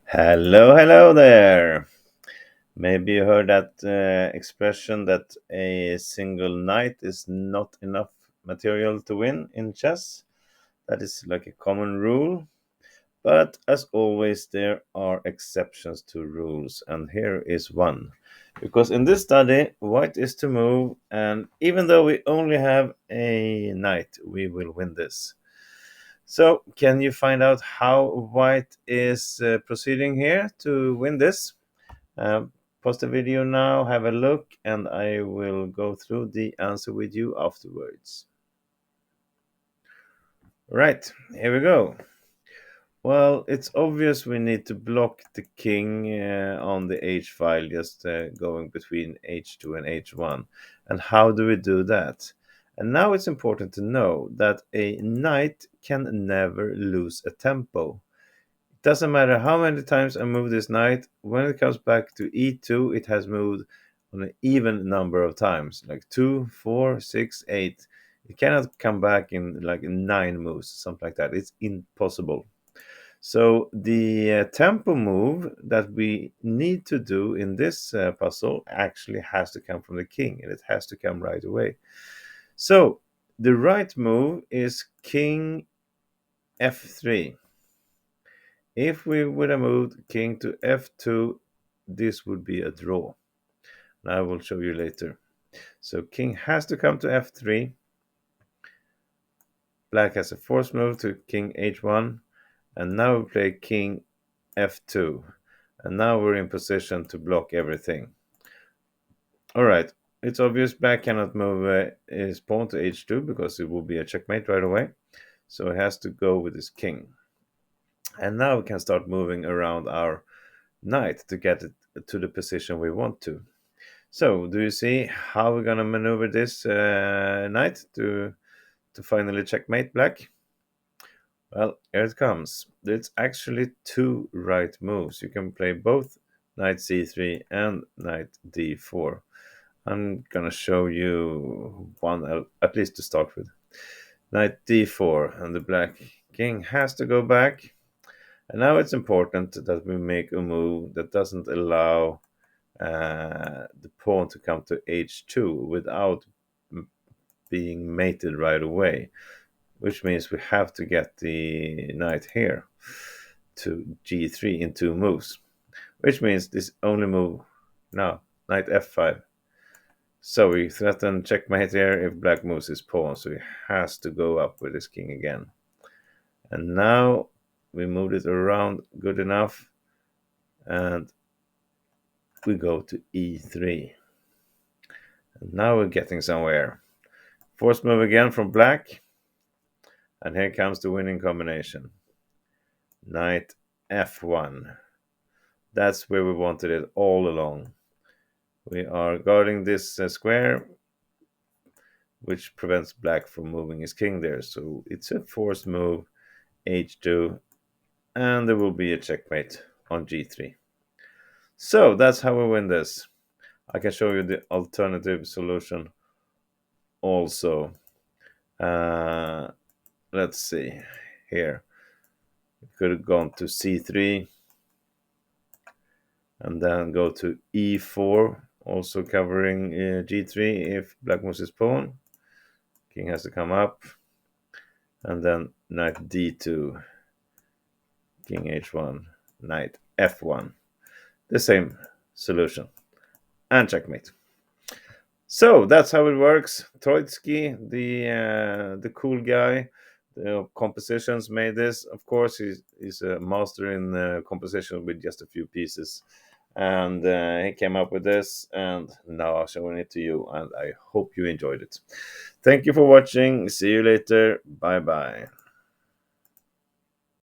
Hello there. Maybe you heard that expression that a single knight is not enough material to win in chess. That is like a common rule. But as always, there are exceptions to rules, and here is one. Because in this study, white is to move, and even though we only have a knight, we will win this. So, can you find out how white is proceeding here to win this? Uh, Pause the video now, have a look, and I will go through the answer with you afterwards. Right, here we go. Well, it's obvious we need to block the king on the h file, just going between h2 and h1. And how do we do that? And now it's important to know that a knight can never lose a tempo. Doesn't matter how many times I move this knight, when it comes back to e2, it has moved on an even number of times, like 2, 4, 6, 8. It cannot come back in like 9 moves, something like that. It's impossible. So the tempo move that we need to do in this puzzle actually has to come from the king, and it has to come right away. So the right move is king f3. If we would have moved king to f2, this would be a draw. And I will show you later. So king has to come to f3. Black has a forced move to king h1. And now we play king f2. And now we're in position to block everything. All right. It's obvious black cannot move his pawn to h2 because it will be a checkmate right away. So he has to go with his king. And now we can start moving around our knight to get it to the position we want to. So, do you see how we're gonna maneuver this knight to finally checkmate black? Well, here it comes. It's actually two right moves. You can play both knight c3 and knight d4. I'm gonna show you one at least to start with. Knight d4, and the black king has to go back. And now it's important that we make a move that doesn't allow the pawn to come to h2 without being mated right away, which means we have to get the knight here to g3 in two moves, which means this only move now, knight f5. So we threaten checkmate here if black moves his pawn, so he has to go up with his king again. And now we moved it around good enough, and we go to e3. And now we're getting somewhere. Forced move again from black. And here comes the winning combination. Knight f1. That's where we wanted it all along. We are guarding this square, which prevents black from moving his king there. So it's a forced move, h2, and there will be a checkmate on g3. So that's how we win this. I can show you the alternative solution also. Let's see here. We could have gone to c3 and then go to e4, also covering g3 if black moves his pawn. King has to come up, and then knight d2, king h1, knight f1. The same solution, and checkmate. So that's how it works. Troitsky, the cool guy, the compositions made this. Of course, he's a master in composition with just a few pieces, and he came up with this. And now I'm showing it to you, and I hope you enjoyed it. Thank you for watching. See you later. Bye bye.